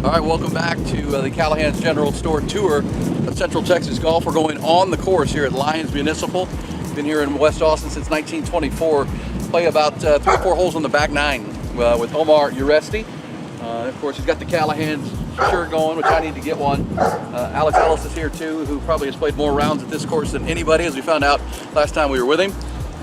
All right, welcome back to the Callahan's General Store tour of Central Texas Golf. We're going on the course here at Lyons Municipal. Been here in West Austin since 1924. Play about 3 or 4 holes on the back 9 with Omar Uresti. Of course, he's got the Callahan's shirt going, which I need to get one. Alex Ellis is here too, who probably has played more rounds at this course than anybody, as we found out last time we were with him.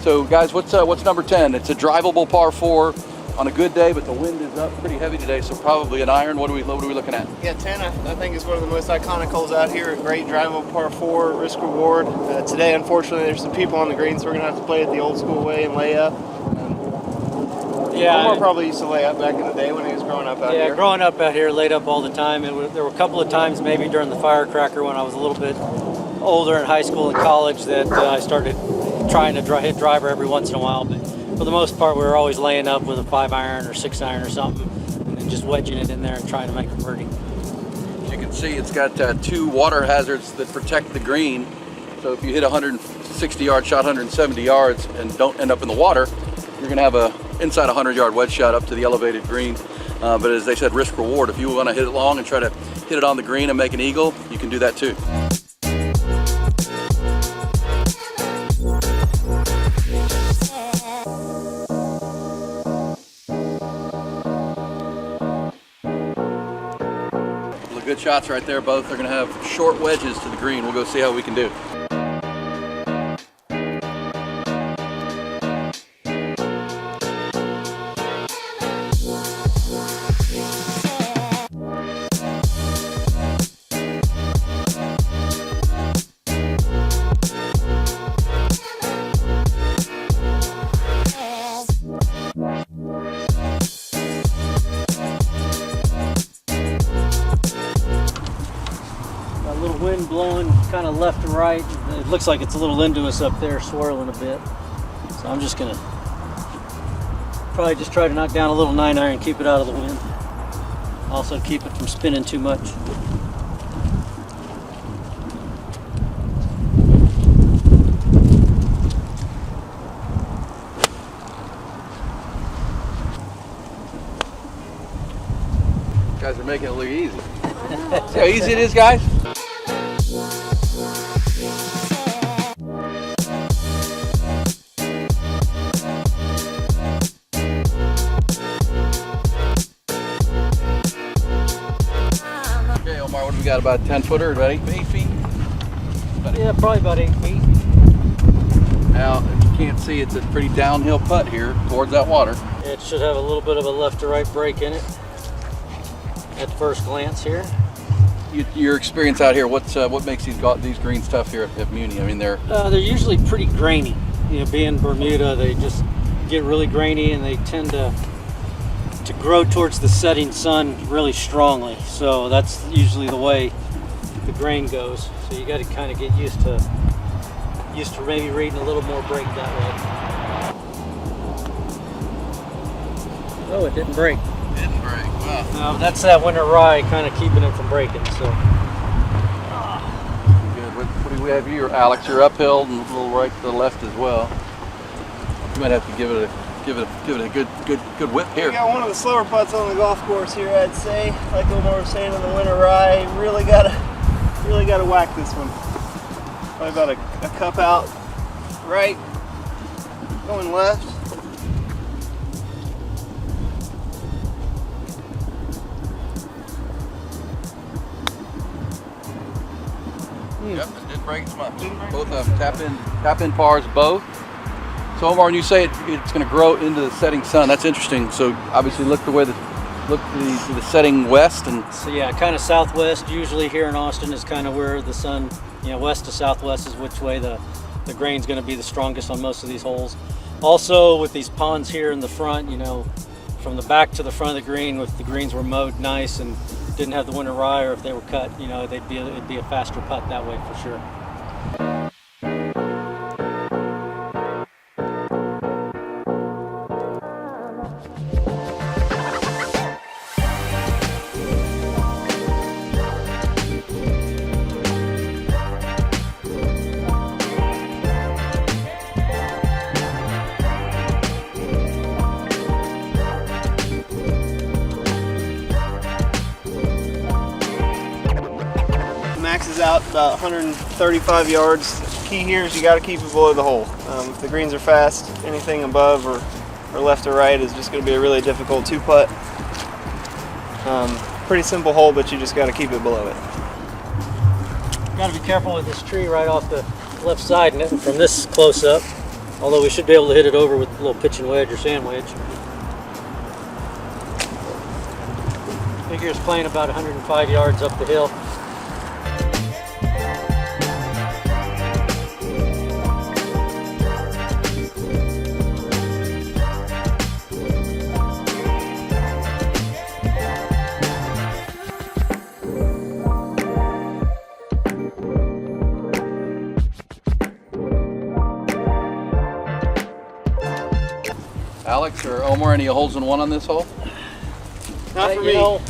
So guys, what's number 10? It's a drivable par 4 on a good day, but the wind is up pretty heavy today, so probably an iron. What are we looking at? Yeah, 10 I think is one of the most iconic holes out here. A great drivable par 4, risk reward. Today, unfortunately, there's some people on the green, so we're gonna have to play it the old school way and lay up. Omar probably used to lay up back in the day when he was growing up out here. Yeah, growing up out here, laid up all the time. There were a couple of times, maybe during the firecracker when I was a little bit older in high school and college, that I started trying to hit driver every once in a while. But for the most part, we were always laying up with a 5-iron or 6-iron or something, and then just wedging it in there and trying to make a birdie. As you can see, it's got 2 water hazards that protect the green. So if you hit a 160-yard shot, 170 yards, and don't end up in the water, you're going to have a inside 100-yard wedge shot up to the elevated green. But as they said, risk reward. If you want to hit it long and try to hit it on the green and make an eagle, you can do that too. Good shots right there. Both are going to have short wedges to the green. We'll go see how we can do. Wind blowing kind of left to right. It looks like it's a little into us up there, swirling a bit. So I'm just gonna probably just try to knock down a little 9-iron, keep it out of the wind. Also keep it from spinning too much. You guys are making it look easy. See how easy it is, guys? What do we got, about a 10-footer, about 8 feet? Yeah, probably about 8 feet. Now, if you can't see, it's a pretty downhill putt here towards that water. It should have a little bit of a left to right break in it at first glance here. Your experience out here, what makes these greens tough here at Muny? I mean, they're usually pretty grainy. You know, being Bermuda, they just get really grainy, and they tend to grow towards the setting sun really strongly. So that's usually the way the grain goes. So you got to kind of get used to maybe reading a little more break that way. Oh, it didn't break. Didn't break. Wow. No, that's that winter rye kind of keeping it from breaking. So. Good. What do we have here, Alex? You're uphill and a little right to the left as well. You might have to give it a good whip here. We got one of the slower putts on the golf course here, I'd say. Like Omar was saying in the winter rye, really gotta whack this one. Probably about a cup out right, going left. Yep, it did break as much. Both of them tap in pars both. So Omar, when you say it's going to grow into the setting sun, that's interesting. So obviously look to the setting west, and so yeah, kind of southwest. Usually here in Austin is kind of where the sun, west to southwest is which way the grain's going to be the strongest on most of these holes. Also with these ponds here in the front, from the back to the front of the green, if the greens were mowed nice and didn't have the winter rye, or if they were cut, it'd be a faster putt that way for sure. out about 135 yards. The key here is you got to keep it below the hole. If the greens are fast, anything above or left or right is just going to be a really difficult 2-putt. Pretty simple hole, but you just got to keep it below it. Got to be careful with this tree right off the left side from this close up. Although we should be able to hit it over with a little pitching wedge or sand wedge. Figures playing about 105 yards up the hill. Alex or Omar, any holes in one on this hole? Not for me. No.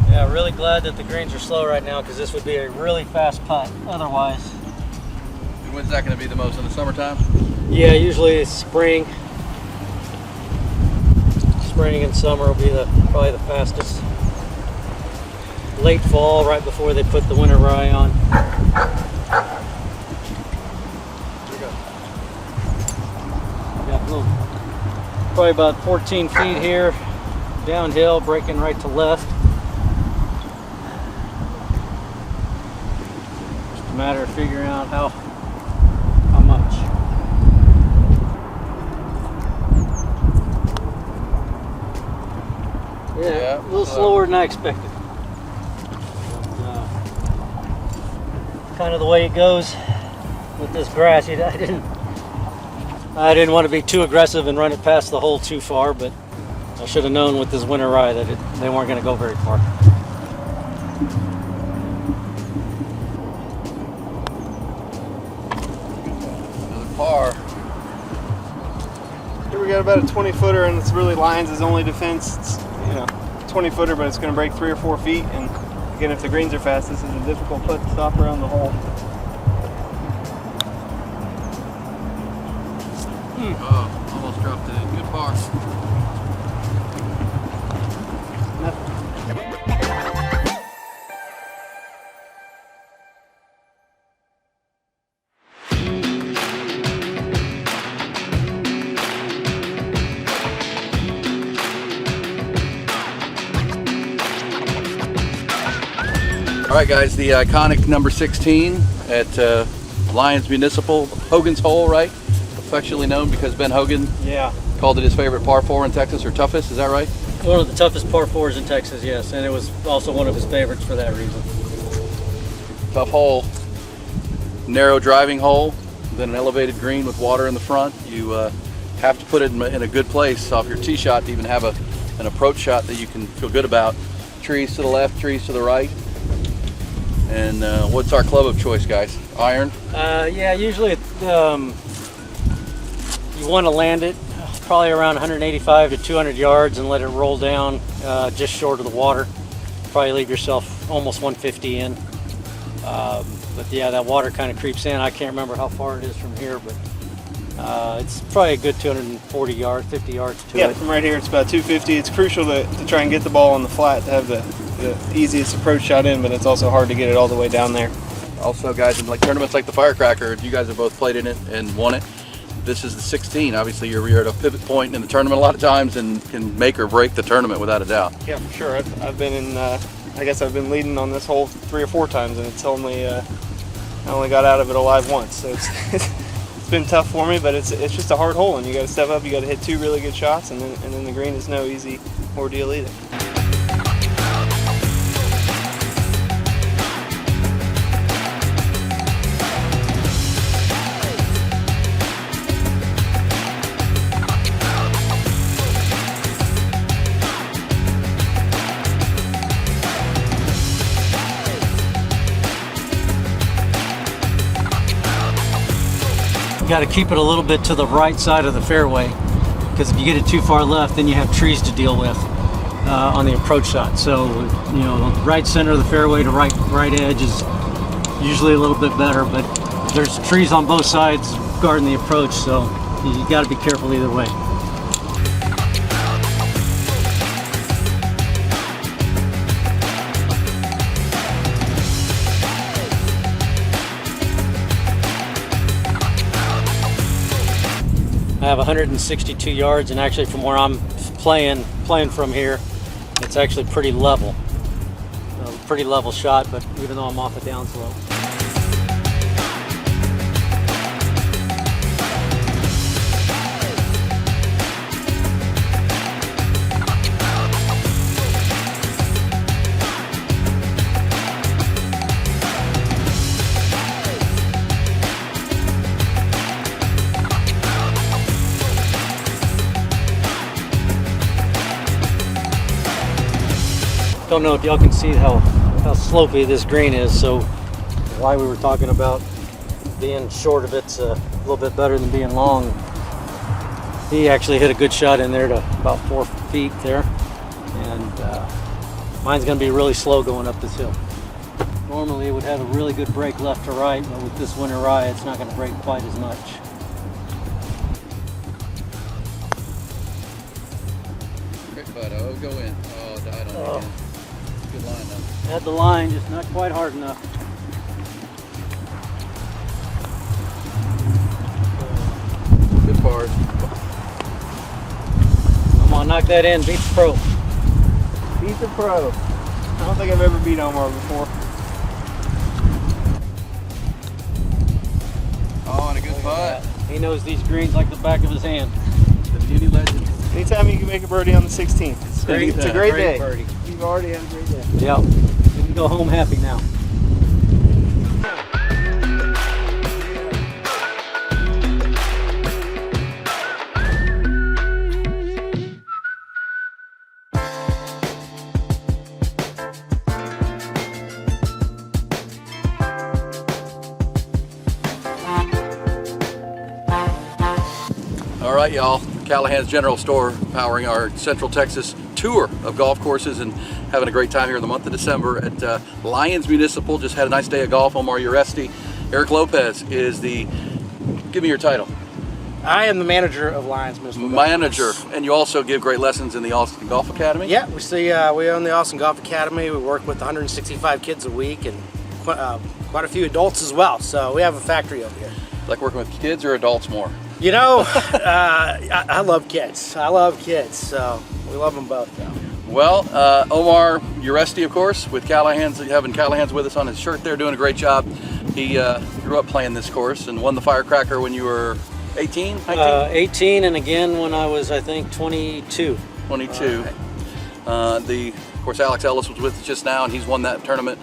Yeah, really glad that the greens are slow right now because this would be a really fast putt otherwise. And when's that going to be the most, in the summertime? Yeah, usually it's spring. Spring and summer will be probably the fastest. Late fall, right before they put the winter rye on. Got a little, probably about 14 feet here, downhill, breaking right to left. Just a matter of figuring out how much. Yeah, a little slower than I expected. But, kind of the way it goes with this grass. I didn't want to be too aggressive and run it past the hole too far, but I should have known with this winter rye that they weren't going to go very far. Another par. Here we got about a 20-footer, and it's really Lions' only defense. It's, 20-footer, but it's going to break 3 or 4 feet. And again, if the greens are fast, this is a difficult putt to stop around the hole. Oh, almost dropped it in. Good par. All right, guys, the iconic number 16 at Lions Municipal, Hogan's hole, right? Affectionately known because Ben Hogan called it his favorite par 4 in Texas, or toughest, is that right? One of the toughest par 4s in Texas, yes, and it was also one of his favorites for that reason. Tough hole, narrow driving hole, then an elevated green with water in the front. You have to put it in a good place off your tee shot to even have an approach shot that you can feel good about. Trees to the left, trees to the right. And what's our club of choice, guys? Iron? Yeah, usually you want to land it probably around 185 to 200 yards and let it roll down just short of the water. Probably leave yourself almost 150 in. But yeah, that water kind of creeps in. I can't remember how far it is from here, but it's probably a good 240 yards, 50 yards to it. Yeah, from right here it's about 250. It's crucial to try and get the ball on the flat to have the easiest approach shot in, but it's also hard to get it all the way down there. Also, guys, in like tournaments like the Firecracker, you guys have both played in it and won it. This is the 16. Obviously, you're at a pivot point in the tournament a lot of times and can make or break the tournament without a doubt. Yeah, for sure. I've been in. I guess I've been leading on this hole 3 or 4 times, and it's only I only got out of it alive once. So it's been tough for me, but it's just a hard hole, and you got to step up. You got to hit 2 really good shots, and then the green is no easy ordeal either. Got to keep it a little bit to the right side of the fairway, because if you get it too far left, then you have trees to deal with. on the approach shot. So, you know, right center of the fairway to right edge is usually a little bit better, but there's trees on both sides guarding the approach, so you got to be careful either way. I have 162 yards, and actually from where I'm playing from here, it's actually pretty level. Pretty level shot, but even though I'm off a downslope. Don't know if y'all can see how slopey this green is, so why we were talking about being short of it's a little bit better than being long. He actually hit a good shot in there to about 4 feet there, and mine's going to be really slow going up this hill. Normally it would have a really good break left to right, but with this winter rye it's not going to break quite as much. Great putt. Oh, go in. Oh, died on the end. Good line though. Had the line, just not quite hard enough. Good par. Come on, knock that in, beat the pro. Beat the pro. I don't think I've ever beat Omar before. Oh, and a good putt. He knows these greens like the back of his hand. The Muny legend. Anytime you can make a birdie on the 16th, it's a great day. Birdie. You've already had a great day. Yep. You can go home happy now. All right, y'all. Callahan's General Store powering our Central Texas tour of golf courses and having a great time here in the month of December at Lyons Municipal. Just had a nice day of golf. Omar Uresti. Eric Lopez is the, give me your title. I am the manager of Lyons Municipal Golf Manager, Course. and you also give great lessons in the Austin Golf Academy? Yeah, we own the Austin Golf Academy. We work with 165 kids a week and quite a few adults as well. So we have a factory over here. Like working with kids or adults more? You know, I love kids. I love kids, so we love them both though. Well, Omar Uresti, of course, with Callahan's, having Callahan's with us on his shirt there, doing a great job. He grew up playing this course and won the Firecracker when you were 18, 19? 18, and again when I was, I think, 22. 22. Of course, Alex Ellis was with us just now, and he's won that tournament.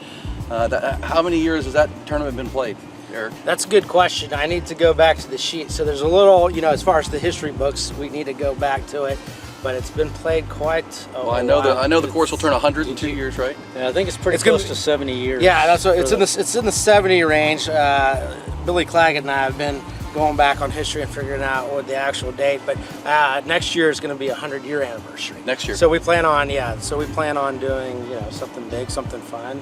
How many years has that tournament been played, Eric? That's a good question. I need to go back to the sheet. So there's a little, you know, as far as the history books, we need to go back to it. But it's been played quite a while. I know the course will turn 100 in 2 years, right? Yeah, I think it's pretty close to 70 years. Yeah, that's what it's in the 70 range. Billy Claggett and I have been going back on history and figuring out what the actual date. But next year is going to be a 100-year anniversary. Next year. So we plan on doing something big, something fun.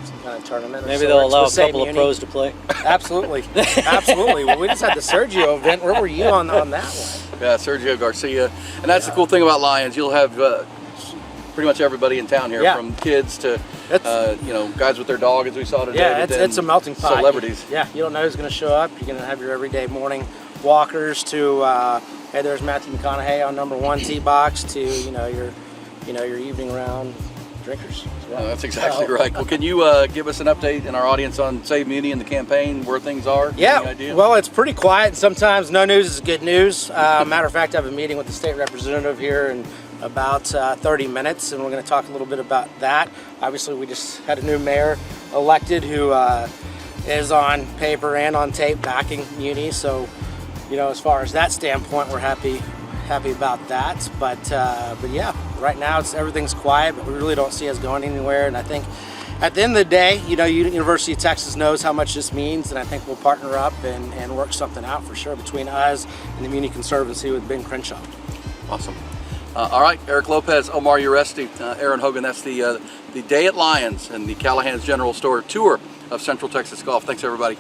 Some kind of tournament. Maybe they'll allow a couple of pros to play. Absolutely, absolutely. Well, we just had the Sergio event. Where were you on that one? Yeah, Sergio Garcia. And that's the cool thing about Lyons. You'll have pretty much everybody in town here, from kids to guys with their dog, as we saw today. Yeah, it's a melting pot. Celebrities. Yeah, you don't know who's going to show up. You're going to have your everyday morning walkers to, hey, there's Matthew McConaughey on #1 tee box to your evening round drinkers. That's exactly right. Well, can you give us an update in our audience on Save Muny and the campaign, where things are? Yeah, Any idea? well, it's pretty quiet. Sometimes no news is good news. Matter of fact, I have a meeting with the state representative here in about 30 minutes, and we're going to talk a little bit about that. Obviously, we just had a new mayor elected who is on paper and on tape backing Muny. So, as far as that standpoint, we're happy about that. But yeah, right now everything's quiet, but we really don't see us going anywhere. And I think at the end of the day, University of Texas knows how much this means, and I think we'll partner up and work something out for sure between us and the Muny Conservancy with Ben Crenshaw. Awesome. All right, Eric Lopez, Omar Uresti, Aaron Hogan. That's the Day at Lions and the Callahan's General Store tour of Central Texas Golf. Thanks, everybody.